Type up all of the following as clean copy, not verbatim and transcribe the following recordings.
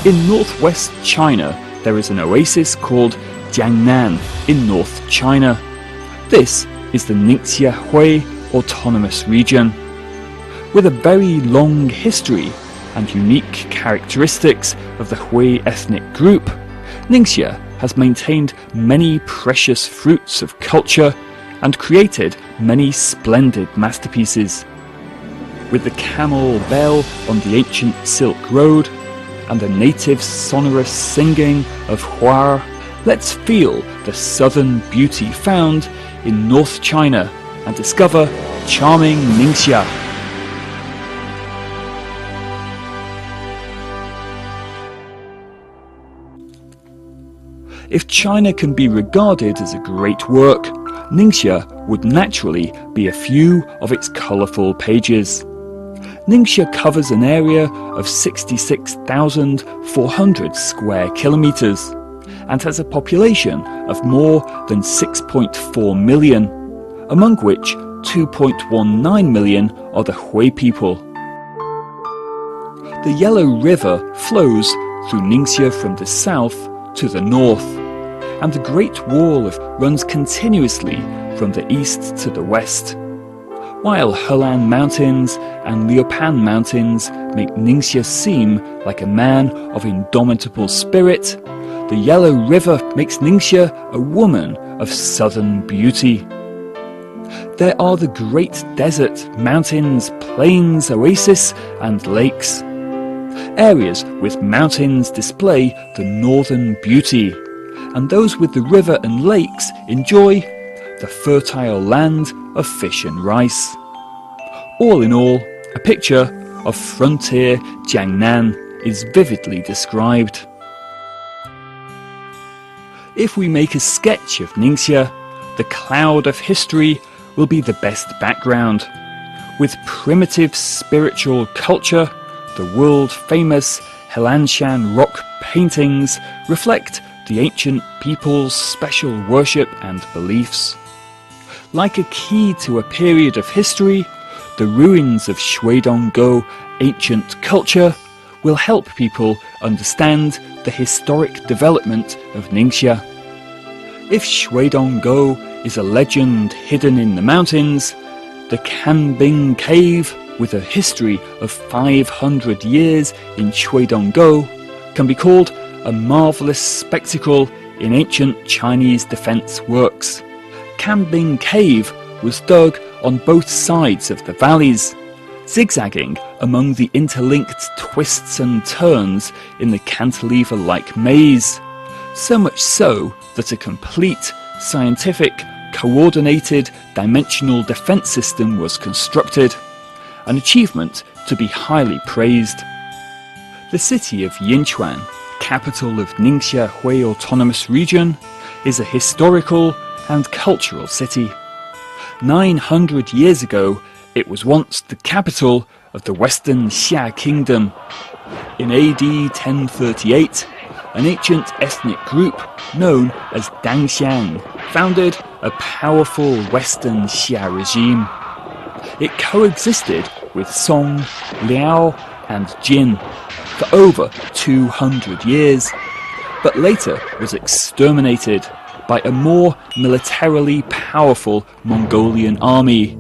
In northwest China, there is an oasis called Jiangnan in North China. This is the Ningxia Hui Autonomous Region. With a very long history and unique characteristics of the Hui ethnic group, Ningxia has maintained many precious fruits of culture and created many splendid masterpieces. With the camel bell on the ancient Silk Road and the native sonorous singing of hua, let's feel the southern beauty found in North China and discover charming Ningxia. If China can be regarded as a great work, Ningxia would naturally be a few of its colourful pages. Ningxia covers an area of 66,400 square kilometres and has a population of more than 6.4 million, among which 2.19 million are the Hui people. The Yellow River flows through Ningxia from the south to the north, and the Great Wall runs continuously from the east to the west. While Helan Mountains and Liupan Mountains make Ningxia seem like a man of indomitable spirit, the Yellow River makes Ningxia a woman of southern beauty. There are the great desert, mountains, plains, oases and lakes. Areas with mountains display the northern beauty, and those with the river and lakes enjoy the fertile land of fish and rice. All in all, a picture of frontier Jiangnan is vividly described. If we make a sketch of Ningxia, the cloud of history will be the best background. With primitive spiritual culture, the world-famous Helanshan rock paintings reflect the ancient people's special worship and beliefs. Like a key to a period of history, the ruins of Shuidonggo ancient culture will help people understand the historic development of Ningxia. If Shuidonggo is a legend hidden in the mountains, the Canbing Cave, with a history of 500 years in Shuidonggo, can be called a marvellous spectacle in ancient Chinese defence works. Canbing Cave was dug on both sides of the valleys, zigzagging among the interlinked twists and turns in the cantilever-like maze, so much so that a complete, scientific, coordinated, dimensional defence system was constructed, an achievement to be highly praised. The city of Yinchuan, capital of Ningxia Hui Autonomous Region, is a historical and cultural city. 900 years ago, it was once the capital of the Western Xia Kingdom. In AD 1038, an ancient ethnic group known as Dangxiang founded a powerful Western Xia regime. It coexisted with Song, Liao and Jin for over 200 years, but later was exterminated by a more militarily powerful Mongolian army,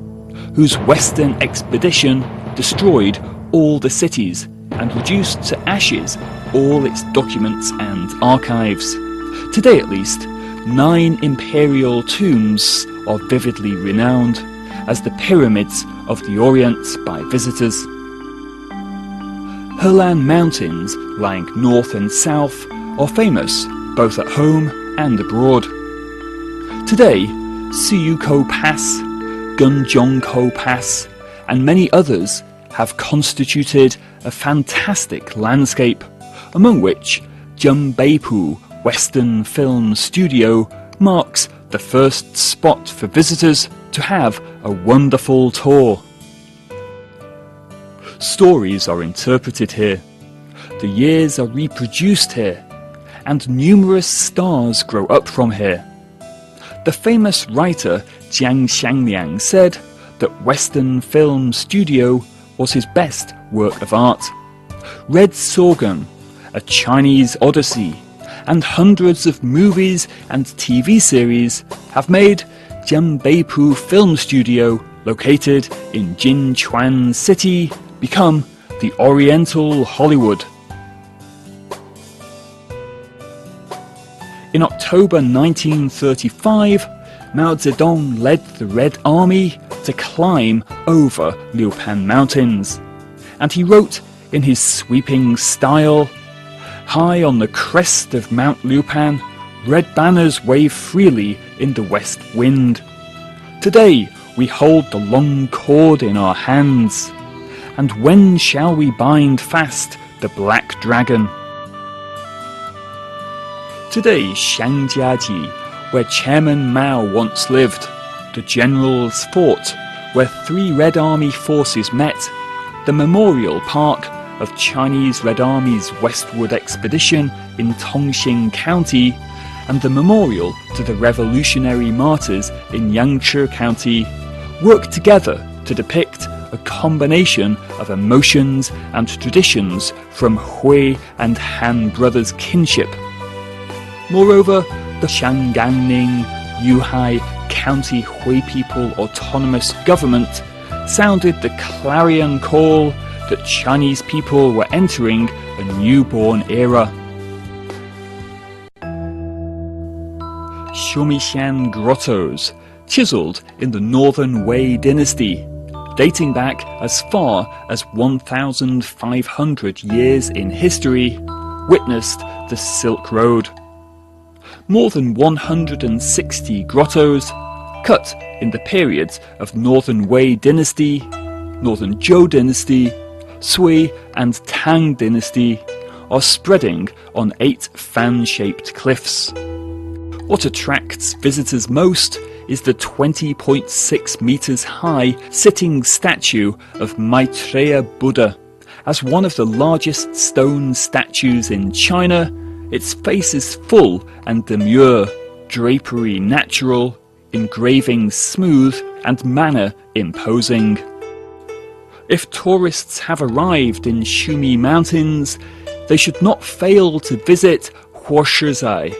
whose western expedition destroyed all the cities and reduced to ashes all its documents and archives. Today at least, 9 imperial tombs are vividly renowned as the pyramids of the Orient by visitors. Helan Mountains, lying north and south, are famous both at home and abroad. Today, Siyukou Pass, Gunjongkou Pass, and many others have constituted a fantastic landscape, among which Jumbeipu Western Film Studio marks the first spot for visitors to have a wonderful tour. Stories are interpreted here, the years are reproduced here, and numerous stars grow up from here. The famous writer Jiang Xiangliang said that Western Film Studio was his best work of art. Red sorghum, A Chinese Odyssey, and hundreds of movies and TV series have made Jianbeipu Film Studio, located in Jinchuan City, become the Oriental Hollywood. In October 1935, Mao Zedong led the Red Army to climb over Liupan Mountains, and he wrote in his sweeping style, "High on the crest of Mount Liupan, red banners wave freely in the west wind. Today we hold the long cord in our hands, and when shall we bind fast the black dragon?" Today, Xiangjiaji, where Chairman Mao once lived, the General's Fort, where 3 Red Army forces met, the Memorial Park of Chinese Red Army's westward expedition in Tongxing County, and the memorial to the Revolutionary Martyrs in Yangtze County, work together to depict a combination of emotions and traditions from Hui and Han brothers' kinship. Moreover, the Shanganning Yuhai County Hui People Autonomous Government sounded the clarion call that Chinese people were entering a newborn era. Shumishan grottos, chiseled in the Northern Wei dynasty, dating back as far as 1,500 years in history, witnessed the Silk Road. More than 160 grottos, cut in the periods of Northern Wei dynasty, Northern Zhou dynasty, Sui and Tang dynasty, are spreading on 8 fan-shaped cliffs. What attracts visitors most is the 20.6 meters high sitting statue of Maitreya Buddha. As one of the largest stone statues in China, its face is full and demure, drapery natural, engraving smooth, and manner imposing. If tourists have arrived in Shumi Mountains, they should not fail to visit Huoshizai.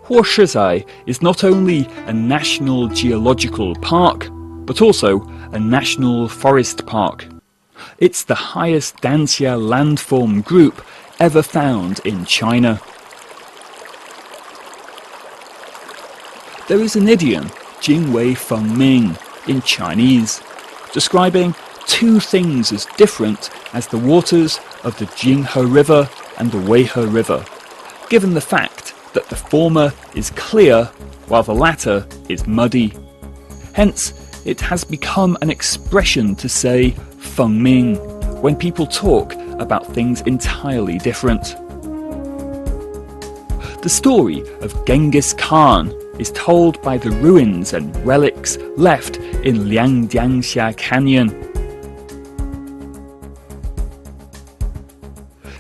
Huoshizai is not only a national geological park, but also a national forest park. It's the highest Danxia landform group ever found in China. There is an idiom, Jingwei Fengming, in Chinese, describing 2 things as different as the waters of the Jinghe River and the Weihe River, given the fact that the former is clear while the latter is muddy. Hence, it has become an expression to say Fengming when people talk about things entirely different. The story of Genghis Khan is told by the ruins and relics left in Liangjiangxia Canyon.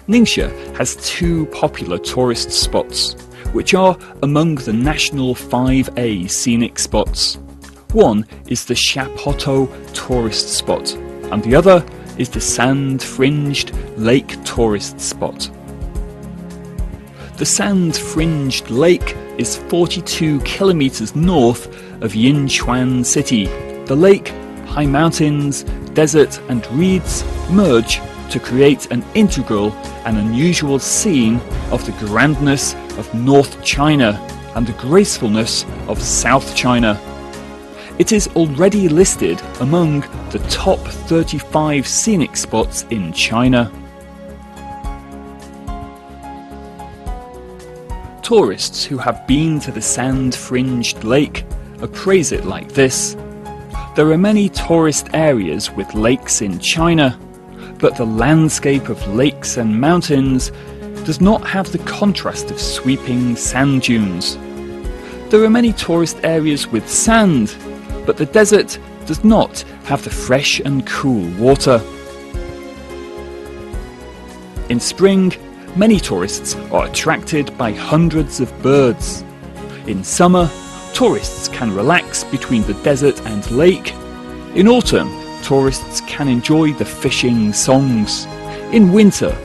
Ningxia has 2 popular tourist spots, which are among the national 5A scenic spots. One is the Shapoto tourist spot, and the other is the sand-fringed lake tourist spot. The sand-fringed lake is 42 kilometers north of Yinchuan City. The lake, high mountains, desert and reeds merge to create an integral and unusual scene of the grandness of North China and the gracefulness of South China. It is already listed among the top 35 scenic spots in China. Tourists who have been to the sand-fringed lake appraise it like this. There are many tourist areas with lakes in China, but the landscape of lakes and mountains does not have the contrast of sweeping sand dunes. There are many tourist areas with sand, but the desert does not have the fresh and cool water. In spring, many tourists are attracted by hundreds of birds. In summer, tourists can relax between the desert and lake. In autumn, tourists can enjoy the fishing songs. In winter,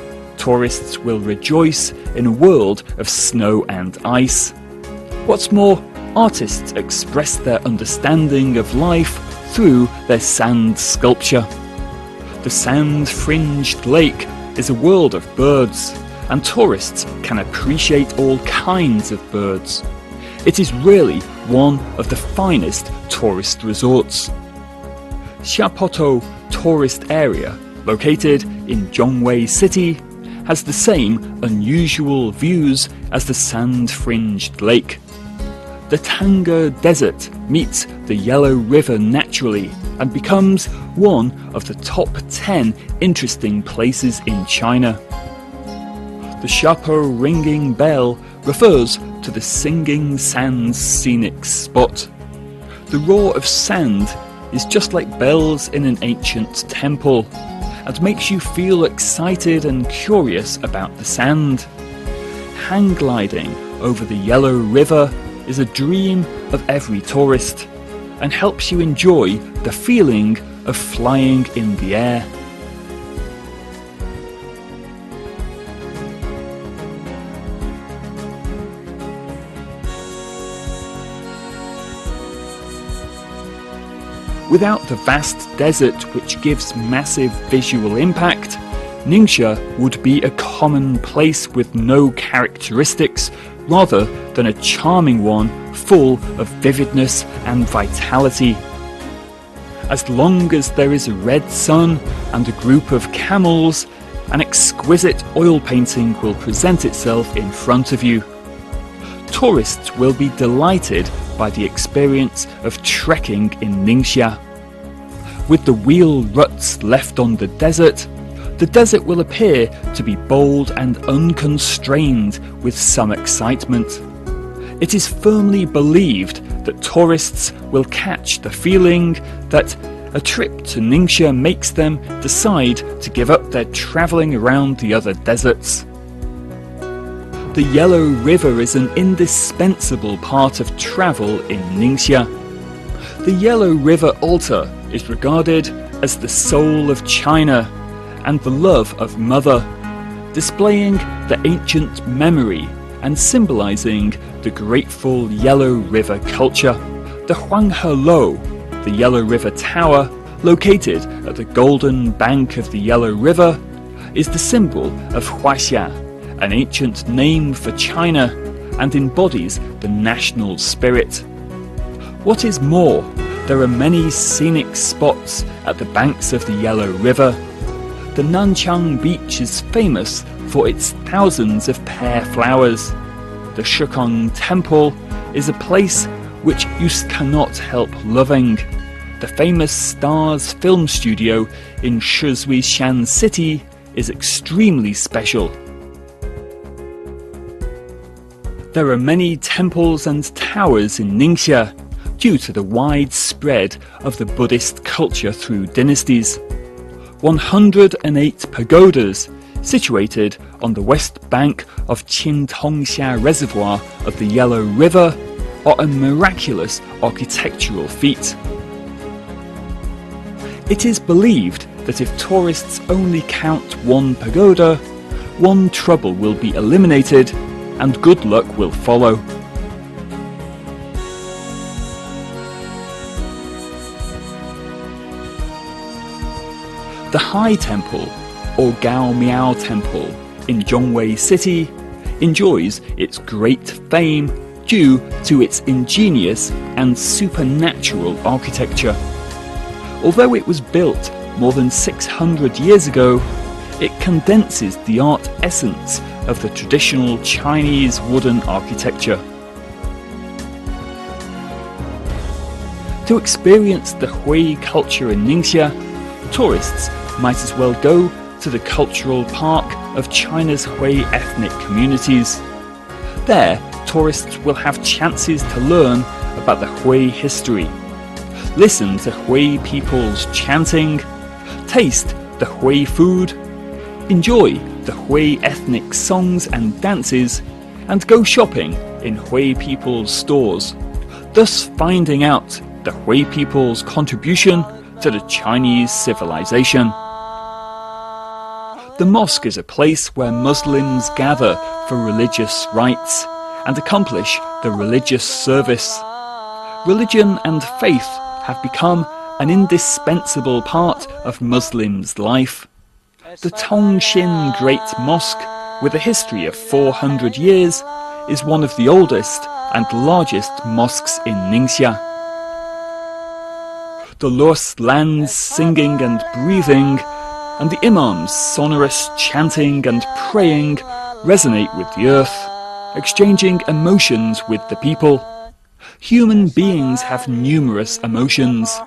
tourists will rejoice in a world of snow and ice. What's more, artists express their understanding of life through their sand sculpture. The sand-fringed lake is a world of birds, and tourists can appreciate all kinds of birds. It is really one of the finest tourist resorts. Xiapoto tourist area, located in Zhongwei City, has the same unusual views as the sand-fringed lake. The Tanga Desert meets the Yellow River naturally and becomes one of the top 10 interesting places in China. The Xiapo ringing bell refers to the Singing Sands scenic spot. The roar of sand is just like bells in an ancient temple and makes you feel excited and curious about the sand. Hang gliding over the Yellow River is a dream of every tourist and helps you enjoy the feeling of flying in the air. Without the vast desert which gives massive visual impact, Ningxia would be a common place with no characteristics rather than a charming one full of vividness and vitality. As long as there is a red sun and a group of camels, an exquisite oil painting will present itself in front of you. Tourists will be delighted by the experience of trekking in Ningxia. With the wheel ruts left on the desert will appear to be bold and unconstrained with some excitement. It is firmly believed that tourists will catch the feeling that a trip to Ningxia makes them decide to give up their travelling around the other deserts. The Yellow River is an indispensable part of travel in Ningxia. The Yellow River altar is regarded as the soul of China and the love of Mother, displaying the ancient memory and symbolizing the grateful Yellow River culture. The Huanghe Lo, the Yellow River Tower, located at the golden bank of the Yellow River, is the symbol of Huaxia, an ancient name for China, and embodies the national spirit. What is more, there are many scenic spots at the banks of the Yellow River. The Nanchang beach is famous for its thousands of pear flowers. The Shikong Temple is a place which you cannot help loving. The famous Stars film studio in Shizuishan City is extremely special. There are many temples and towers in Ningxia due to the wide spread of the Buddhist culture through dynasties. 108 pagodas, situated on the west bank of Qintongsha Reservoir of the Yellow River, are a miraculous architectural feat. It is believed that if tourists only count one pagoda, one trouble will be eliminated and good luck will follow. The Hai Temple, or Gao Miao Temple, in Zhongwei City, enjoys its great fame due to its ingenious and supernatural architecture. Although it was built more than 600 years ago, it condenses the art essence of the traditional Chinese wooden architecture. To experience the Hui culture in Ningxia, tourists might as well go to the cultural park of China's Hui ethnic communities. There, tourists will have chances to learn about the Hui history, listen to Hui people's chanting, taste the Hui food, enjoy the Hui ethnic songs and dances, and go shopping in Hui people's stores, thus finding out the Hui people's contribution to the Chinese civilization. The mosque is a place where Muslims gather for religious rites and accomplish the religious service. Religion and faith have become an indispensable part of Muslims' life. The Tongshin Great Mosque, with a history of 400 years, is one of the oldest and largest mosques in Ningxia. The luos lands singing and breathing, and the imam's sonorous chanting and praying resonate with the earth, exchanging emotions with the people. Human beings have numerous emotions,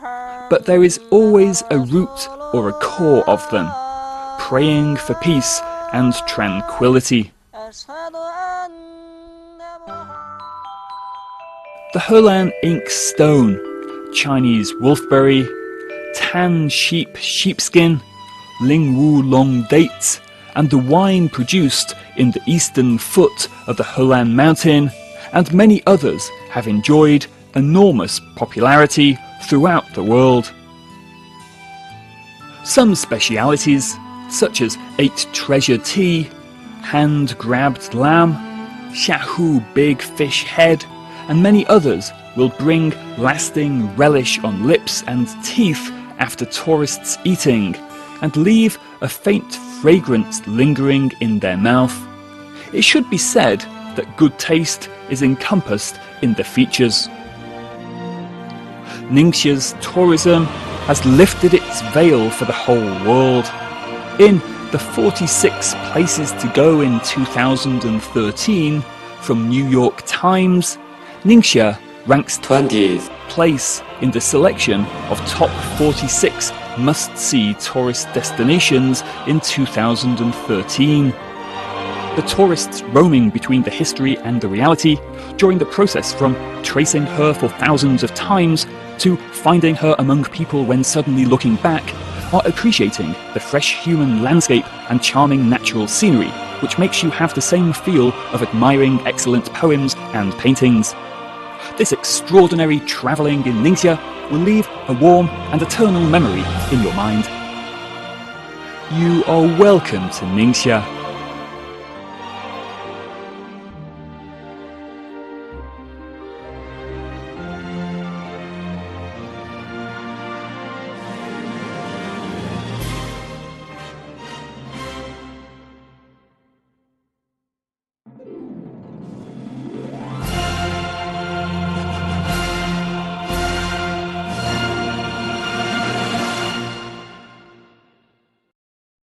but there is always a root or a core of them, praying for peace and tranquility. The Helan ink stone, Chinese wolfberry, tan sheep sheepskin, Lingwu long dates, and the wine produced in the eastern foot of the Helan mountain, and many others have enjoyed enormous popularity throughout the world. Some specialities, such as 8 treasure tea, hand-grabbed lamb, shahu big fish head, and many others will bring lasting relish on lips and teeth after tourists eating, and leave a faint fragrance lingering in their mouth. It should be said that good taste is encompassed in the features. Ningxia's tourism has lifted its veil for the whole world. In the 46 places to go in 2013 from New York Times, Ningxia ranks 20th place in the selection of top 46 must-see tourist destinations in 2013. The tourists roaming between the history and the reality during the process from tracing her for thousands of times to finding her among people when suddenly looking back are appreciating the fresh human landscape and charming natural scenery, which makes you have the same feel of admiring excellent poems and paintings. This extraordinary travelling in Ningxia will leave a warm and eternal memory in your mind. You are welcome to Ningxia.